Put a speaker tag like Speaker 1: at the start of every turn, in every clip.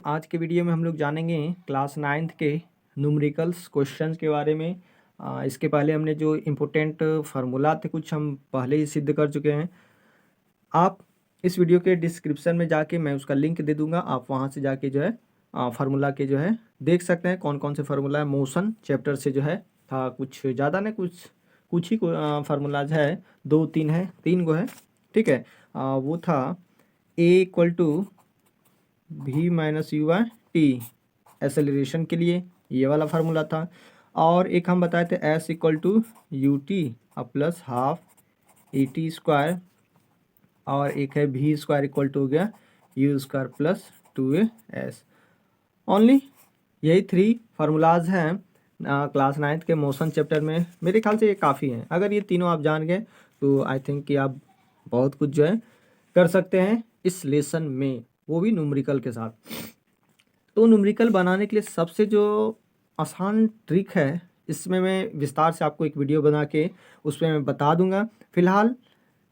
Speaker 1: आज के वीडियो में हम लोग जानेंगे क्लास 9th के न्यूमेरिकल्स क्वेश्चंस के बारे में। इसके पहले हमने जो इम्पोर्टेंट फार्मूला थे कुछ हम पहले ही सिद्ध कर चुके हैं। आप इस वीडियो के डिस्क्रिप्शन में जाके मैं उसका लिंक दे दूंगा, आप वहां से जाके जो है फार्मूला के जो है देख सकते हैं कौन कौन से फार्मूला है। मोशन चैप्टर से जो है था, कुछ ज़्यादा नहीं, कुछ ही फार्मूलाज है, 2-3 है, 3 गो है, ठीक है। वो था A v minus u by t acceleration के लिए, ये वाला फार्मूला था। और एक हम बताए थे S=ut plus half A T square, और एक है v स्क्वायर इक्वल टू हो गया u square plus 2a/s। Only यही 3 फार्मूलाज हैं क्लास 9th के मोशन चैप्टर में। मेरे ख्याल से ये काफ़ी हैं। अगर ये तीनों आप जान गए तो आई थिंक कि आप बहुत कुछ जो है कर सकते हैं इस लेसन में, वो भी न्यूमेरिकल के साथ। तो न्यूमेरिकल बनाने के लिए सबसे जो आसान ट्रिक है, इसमें मैं विस्तार से आपको एक वीडियो बना के उस पर मैं बता दूंगा। फिलहाल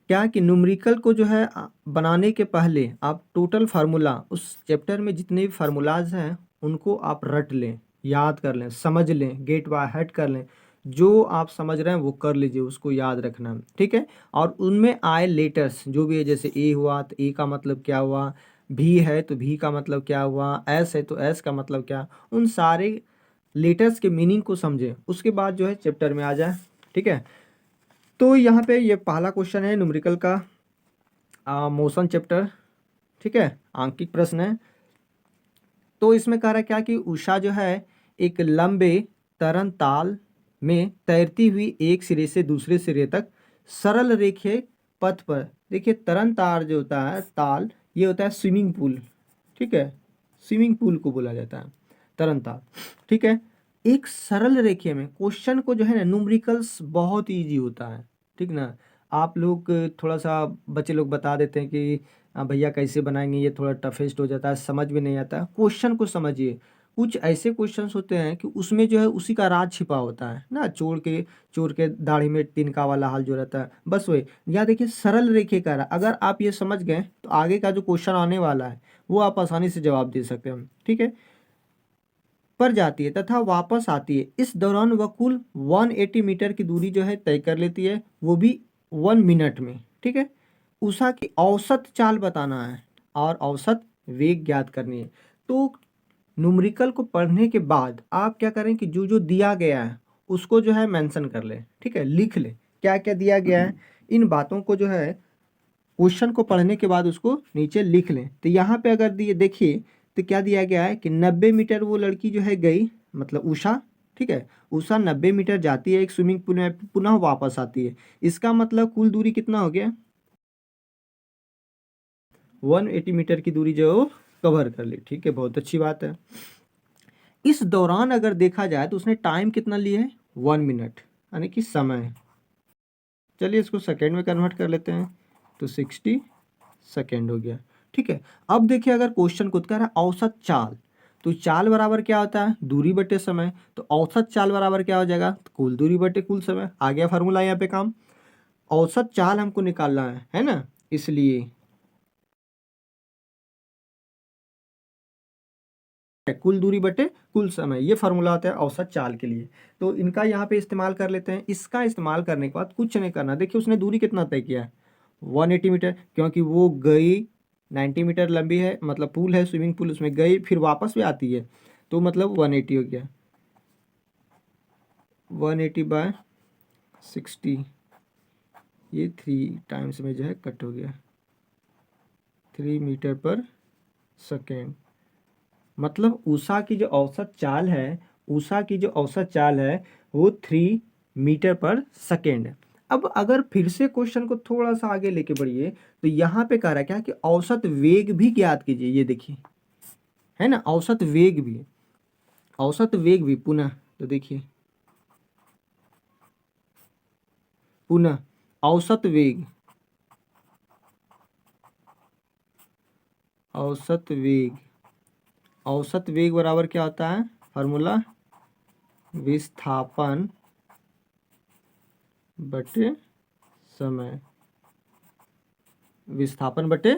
Speaker 1: क्या है कि न्यूमेरिकल को जो है बनाने के पहले आप टोटल फार्मूला, उस चैप्टर में जितने भी फार्मूलाज हैं उनको आप रट लें, याद कर लें, समझ लें, गेट बाय हेड कर लें। जो आप समझ रहे हैं वो कर लीजिए, उसको याद रखना है, ठीक है। और उनमें आए लेटर्स जो भी है, जैसे ए हुआ तो ए का मतलब क्या हुआ, भी है तो भी का मतलब क्या हुआ, एस है तो एस का मतलब क्या, उन सारे लेटर्स के मीनिंग को समझें, उसके बाद जो है चैप्टर में आ जाए, ठीक है। तो यहाँ पे ये पहला क्वेश्चन है न्यूमेरिकल का, मोशन चैप्टर, ठीक है, आंकिक प्रश्न है। तो इसमें कह रहा है क्या कि उषा जो है एक लंबे तरन ताल में तैरती हुई एक सिरे से दूसरे सिरे तक सरल रेखीय पथ पर, देखिए तरन ताल जो होता है, ताल ये होता है स्विमिंग पूल, ठीक है, स्विमिंग पूल को बोला जाता है तरन ताल, ठीक है। एक सरल रेखीय में क्वेश्चन को जो है ना, न्यूमेरिकल्स बहुत इजी होता है, ठीक ना। आप लोग थोड़ा सा बच्चे लोग बता देते हैं कि भैया कैसे बनाएंगे, ये थोड़ा टफेस्ट हो जाता है, समझ में नहीं आता। क्वेश्चन को समझिए। कुछ ऐसे क्वेश्चंस होते हैं कि उसमें जो है उसी का राज छिपा होता है ना, चोर के दाढ़ी में तिनका वाला हाल जो रहता है, बस वही। यहाँ देखिए सरल रेखे का, अगर आप ये समझ गए तो आगे का जो क्वेश्चन आने वाला है वो आप आसानी से जवाब दे सकते हैं, ठीक है। पर जाती है तथा वापस आती है, इस दौरान वह कुल 180 मीटर की दूरी जो है तय कर लेती है, वो भी 1 मिनट में, ठीक है। उषा की औसत चाल बताना है और औसत वेग ज्ञात करनी है। तो न्यूमेरिकल को पढ़ने के बाद आप क्या करें कि जो जो दिया गया है उसको जो है मेंशन कर ले, ठीक है, लिख ले क्या क्या दिया गया है। इन बातों को जो है क्वेश्चन को पढ़ने के बाद उसको नीचे लिख लें। तो यहाँ पे अगर दिए देखिए तो क्या दिया गया है कि 90 मीटर वो लड़की जो है गई, मतलब उषा, ठीक है, उषा 90 मीटर जाती है एक स्विमिंग पूल में, पुनः वापस आती है। इसका मतलब कुल दूरी कितना हो गया, 180 मीटर की दूरी जो है वो कवर कर ली, ठीक है, बहुत अच्छी बात है। इस दौरान अगर देखा जाए तो उसने टाइम कितना लिया है, 1 मिनट, यानी कि समय। चलिए इसको सेकेंड में कन्वर्ट कर लेते हैं, तो 60 सेकेंड हो गया, ठीक है। अब देखिए अगर क्वेश्चन को कह रहा है औसत चाल, तो चाल बराबर क्या होता है, दूरी बटे समय। तो औसत चाल बराबर क्या हो जाएगा, तो कुल दूरी बटे कुल समय। आ गया फार्मूला यहाँ पे काम, औसत चाल हमको निकालना है ना, इसलिए कुल दूरी बटे कुल समय, ये फार्मूला होता है औसत चाल के लिए। तो इनका यहाँ पे इस्तेमाल कर लेते हैं। इसका इस्तेमाल करने के बाद कुछ नहीं करना, देखिए उसने दूरी कितना तय किया है, 180 मीटर, क्योंकि वो गई 90 मीटर लंबी है, मतलब पूल है स्विमिंग पूल, उसमें गई फिर वापस भी आती है, तो मतलब 180 हो गया, 180/60, ये 3 टाइम्स में जो है कट हो गया, 3 मीटर पर सेकेंड। मतलब उषा की जो औसत चाल है, उषा की जो औसत चाल है वो 3 मीटर पर सेकेंड है। अब अगर फिर से क्वेश्चन को थोड़ा सा आगे लेके बढ़िए तो यहाँ पे कह रहा है क्या कि औसत वेग भी ज्ञात कीजिए, ये देखिए है ना, औसत वेग भी, औसत वेग भी पुनः, तो देखिए पुनः औसत वेग, औसत वेग, औसत वेग बराबर क्या होता है, फार्मूला विस्थापन बटे समय, विस्थापन बटे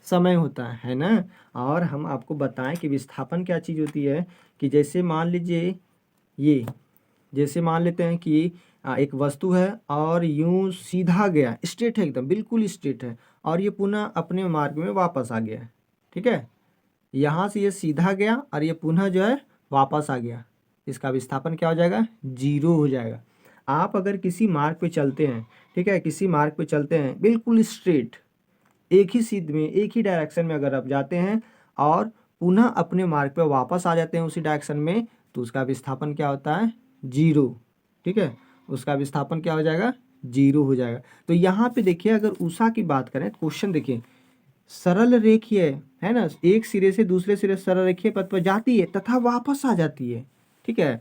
Speaker 1: समय होता है ना। और हम आपको बताएं कि विस्थापन क्या चीज़ होती है, कि जैसे मान लीजिए ये, जैसे मान लेते हैं कि एक वस्तु है और यूं सीधा गया, स्ट्रेट है, एकदम बिल्कुल स्ट्रेट है, और ये पुनः अपने मार्ग में वापस आ गया, ठीक है। यहाँ से ये सीधा गया और ये पुनः जो है वापस आ गया, इसका विस्थापन क्या हो जाएगा, जीरो हो जाएगा। आप अगर किसी मार्ग पे चलते हैं, ठीक है, किसी मार्ग पे चलते हैं बिल्कुल स्ट्रेट, एक ही सीध में, एक ही डायरेक्शन में अगर आप जाते हैं और पुनः अपने मार्ग पे वापस आ जाते हैं उसी डायरेक्शन में, तो उसका विस्थापन क्या होता है, जीरो, ठीक है। उसका विस्थापन क्या हो जाएगा, जीरो हो जाएगा। तो यहाँ पे देखिए, अगर उषा की बात करें तो क्वेश्चन देखिए, सरल रेखीय है ना, एक सिरे से दूसरे सिरे सरल रेखीय पथ पर जाती है तथा वापस आ जाती है, ठीक है,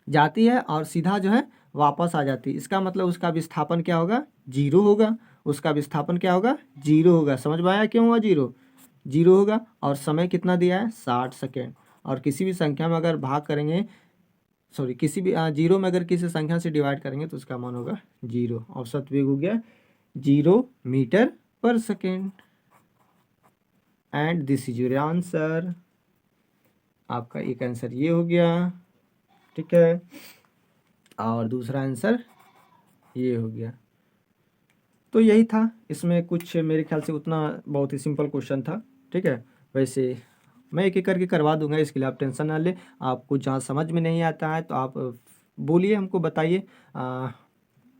Speaker 1: जाती है और सीधा जो है वापस आ जाती है। इसका मतलब उसका विस्थापन क्या होगा, जीरो होगा। उसका विस्थापन क्या होगा, जीरो होगा। समझ में आया क्यों हुआ जीरो, जीरो होगा। और समय कितना दिया है, 60 सेकेंड। और किसी भी संख्या में अगर भाग करेंगे, सॉरी किसी भी जीरो में अगर किसी संख्या से डिवाइड करेंगे तो उसका मान होगा जीरो। औसत वेग हो गया 0 मीटर पर second. And this is your answer. आपका एक आंसर ये हो गया, ठीक है, और दूसरा आंसर ये हो गया। तो यही था, इसमें कुछ मेरे ख्याल से उतना बहुत ही सिंपल क्वेश्चन था, ठीक है। वैसे मैं एक एक करके करवा दूंगा, इसके लिए आप टेंशन ना ले। आपको जहाँ समझ में नहीं आता है तो आप बोलिए, हमको बताइए,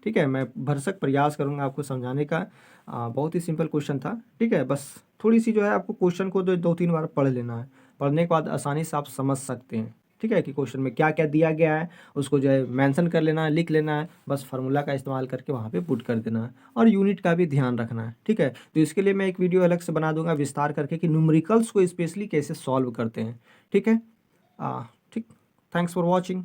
Speaker 1: ठीक है। मैं भरसक प्रयास करूंगा आपको समझाने का। बहुत ही सिंपल क्वेश्चन था, ठीक है। बस थोड़ी सी जो है आपको क्वेश्चन को दो तीन बार पढ़ लेना है। पढ़ने के बाद आसानी से आप समझ सकते हैं, ठीक है, कि क्वेश्चन में क्या क्या दिया गया है, उसको जो है मेंशन कर लेना है, लिख लेना है, बस फार्मूला का इस्तेमाल करके वहाँ पे पुट कर देना है। और यूनिट का भी ध्यान रखना है, ठीक है। तो इसके लिए मैं एक वीडियो अलग से बना दूंगा विस्तार करके कि न्यूमेरिकल्स को स्पेशली कैसे सॉल्व करते हैं, ठीक है। ठीक, थैंक्स फॉर वॉचिंग।